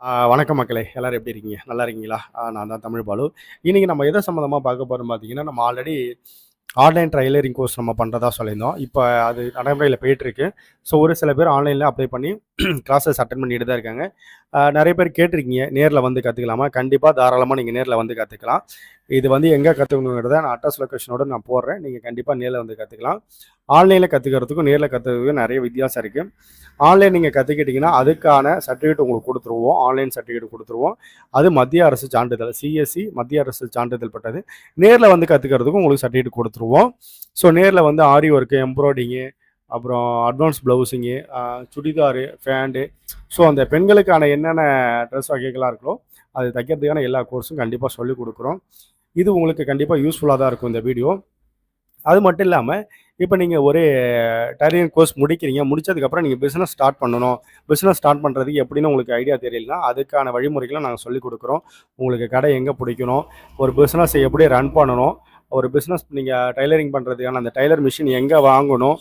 வணக்கம் மக்களே! எல்லாரும் எப்படி இருக்கீங்க? நல்லா இருக்கீங்களா? நான் தான் தமிழ் பாலு. இன்னைக்கு நம்ம எத சம்மந்தமா பார்க்க போறோம்னு பார்த்தீங்கன்னா, நம்ம ஆல்ரெடி ஆன்லைன் ட்ரெய்லரிங் கோர்ஸ் நம்ம பண்றதா சொல்லியிருந்தோம். இப்ப அது நடைமுறையில போயிட்டுருக்கு. ஸோ ஒரு சில பேர் ஆன்லைன்ல அப்ளை பண்ணி கிளாஸஸ் அட்டெண்ட் பண்ணிட்டு தான் இருக்காங்க. நெறைய பேர் கேட்டிருக்கீங்க, நேர்ல வந்து கத்துக்கலாமா? கண்டிப்பா தாராளமா நீங்க நேர்ல வந்து கத்துக்கலாம். இது வந்து எங்க கத்துக்கணுங்கிறத நான் அட்ரஸ் லொகேஷனோட நான் போடுறேன். நீங்க கண்டிப்பா நேர்ல வந்து கத்துக்கலாம். ஆன்லைன்ல கத்துக்கிறதுக்கும், நேர்ல கத்துக்கிறதுக்கும் நெறைய வித்தியாசம் இருக்கு. ஆன்லைன் நீங்க கத்துக்கிட்டீங்கன்னா, அதுக்கான சர்டிஃபிகேட் உங்களுக்கு குடுத்துருவோம். Online certificate குடுத்துருவோம். அது மத்திய அரசு சான்றிதழ். சிஎஸ்சி மத்திய அரசு சான்றிதழ் பெற்றது. நேர்ல வந்து கத்துக்கிறதுக்கும் உங்களுக்கு சர்டிஃபிகேட் குடுத்துருவோம். ஸோ நேர்ல வந்து ஆரி ஒர்க்கு, எம்ப்ராய்டிங்கு, அப்புறம் அட்வான்ஸ் ப்ளவுஸிங்கு, சுடிதாரு, ஃபேண்டு, ஸோ அந்த பெண்களுக்கான என்னென்ன ட்ரெஸ் வகைகள்லாம் இருக்கோ, அது தைக்கிறதுக்கான எல்லா கோர்ஸும் கண்டிப்பா சொல்லிக் குடுக்குறோம். இது உங்களுக்கு கண்டிப்பா யூஸ்ஃபுல்லா தான் இருக்கும் இந்த வீடியோ. அது மட்டும் இல்லாம, இப்ப நீங்க ஒரு டெய்லரிங் கோர்ஸ் முடிக்கிறீங்க. முடிச்சதுக்கப்புறம் நீங்க பிசினஸ் ஸ்டார்ட் பண்ணணும். பிசினஸ் ஸ்டார்ட் பண்றதுக்கு எப்படின்னு உங்களுக்கு ஐடியா தெரியலன்னா, அதுக்கான வழிமுறைகள நாங்க சொல்லிக் குடுக்குறோம். உங்களுக்கு கடை எங்க புடிக்கணும்? ஒரு பிசினஸ எப்படி ரன் பண்ணணும்? ஒரு பிசினஸ் நீங்க டெய்லரிங் பண்றதுக்கான அந்த டெய்லர் மிஷின் எங்க வாங்கணும்?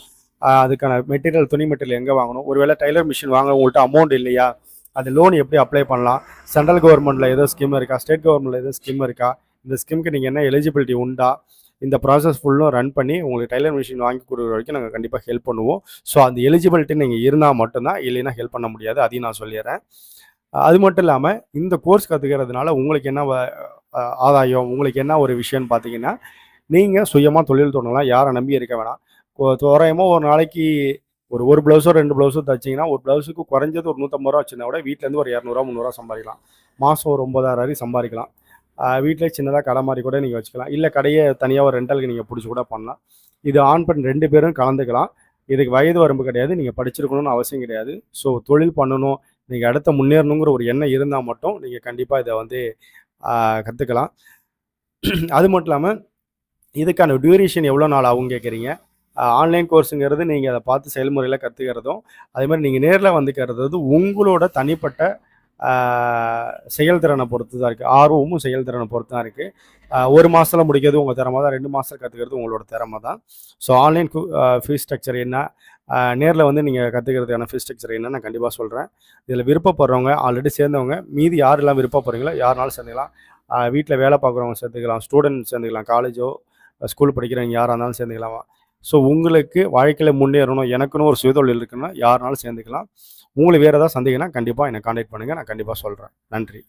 அதுக்கான மெட்டீரியல், துணி மெட்டீரியல் எங்க வாங்கணும்? ஒருவேளை டெய்லர் மிஷின் வாங்க உங்கள்ட்ட அமௌண்ட் இல்லையா? அது லோன் எப்படி அப்ளை பண்ணலாம்? சென்ட்ரல் கவர்மெண்ட்ல ஏதோ ஸ்கீம் இருக்கா? ஸ்டேட் கவர்மெண்ட்ல ஏதோ ஸ்கீம் இருக்கா? இந்த ஸ்கீம்க்கு நீங்க என்ன எலிஜிபிலிட்டி உண்டா? இந்த ப்ராசஸ் ஃபுல்லும் ரன் பண்ணி உங்களுக்கு டெய்லர் மிஷின் வாங்கி கொடுக்குற வரைக்கும் நாங்கள் கண்டிப்பாக ஹெல்ப் பண்ணுவோம். ஸோ அந்த எலிஜிபிலிட்டி நீங்கள் இருந்தால் மட்டும்தான், இல்லைன்னா ஹெல்ப் பண்ண முடியாது. அதையும் நான் சொல்லிடுறேன். அது மட்டும் இல்லாமல் இந்த கோர்ஸ் கற்றுக்கிறதுனால உங்களுக்கு என்ன ஆதாயம், உங்களுக்கு என்ன ஒரு விஷயம்னு பார்த்தீங்கன்னா, நீங்கள் சுயமாக தொழில் தொடங்கலாம். யாரை நம்பி இருக்க வேணாம். தோராயமாக ஒரு நாளைக்கு ஒரு ப்ளவுஸோ 2 ப்ளவுஸோ தைச்சிங்கன்னா, ஒரு ப்ளவுஸுக்கு குறைஞ்சது ஒரு ரூ. 150 வச்சுருந்தா கூட வீட்டிலேருந்து ஒரு ரூ. 200 ரூ. 300 சம்பாதிக்கலாம். மாதம் ஒரு 9,000 வரை சம்பாதிக்கலாம். வீட்டிலே சின்னதாக கடை மாதிரி கூட நீங்கள் வச்சுக்கலாம். இல்லை கடையை தனியாக ஒரு ரெண்டலுக்கு நீங்கள் பிடிச்சி கூட பண்ணலாம். இது ஆண், பெண் 2 பேரும் கலந்துக்கலாம். இதுக்கு வயது வரம்பு கிடையாது. நீங்கள் படிச்சிருக்கணும்னு அவசியம் கிடையாது. ஸோ தொழில் பண்ணணும், நீங்கள் அடுத்து முன்னேறணுங்கிற ஒரு எண்ணம் இருந்தால் மட்டும் நீங்கள் கண்டிப்பாக இதை வந்து கற்றுக்கலாம். அது மட்டும் இல்லாமல் இதுக்கான டியூரேஷன் எவ்வளோ நாள் ஆகும்னு கேட்குறீங்க. ஆன்லைன் கோர்ஸுங்கிறது நீங்கள் அதை பார்த்து செயல்முறையில் கற்றுக்கிறதும், அதேமாதிரி நீங்கள் நேரில் வந்துக்கிறது உங்களோட தனிப்பட்ட செயல்திறனை பொறுத்து தான் இருக்குது. ஆர்வமும் செயல்திறனை பொறுத்து தான் இருக்குது. 1 மாதத்தில் முடிக்கிறது உங்கள் திறமை தான். 2 மாதத்தில் கற்றுக்கிறது உங்களோட திறமை தான். ஸோ ஆன்லைன் ஃபீஸ் ஸ்ட்ரக்சர் என்ன, நேரில் வந்து நீங்கள் கற்றுக்கிறதுக்கான ஃபீஸ் ஸ்ட்ரக்சர் என்ன நான் கண்டிப்பாக சொல்கிறேன். இதில் விருப்பப்படுறவங்க, ஆல்ரெடி சேர்ந்தவங்க, மீதி யாரெல்லாம் விருப்பப்படுறீங்களோ யாருனாலும் சேர்ந்துக்கலாம். வீட்டில் வேலை பார்க்குறவங்க சேர்த்துக்கலாம், ஸ்டூடெண்ட் சேர்ந்துக்கலாம், காலேஜோ ஸ்கூல் படிக்கிறவங்க யாராக இருந்தாலும் சேர்ந்துக்கலாம். ஸோ உங்களுக்கு வாழ்க்கையில் முன்னேறணும், எனக்குன்னு ஒரு சுயதொழில் இருக்குன்னா யாருனாலும் சேர்ந்துக்கலாம். உங்களுக்கு வேறு ஏதாவது சந்தேகம்னா கண்டிப்பாக என்னை கான்டாக்ட் பண்ணுங்கள். நான் கண்டிப்பாக சொல்கிறேன். நன்றி.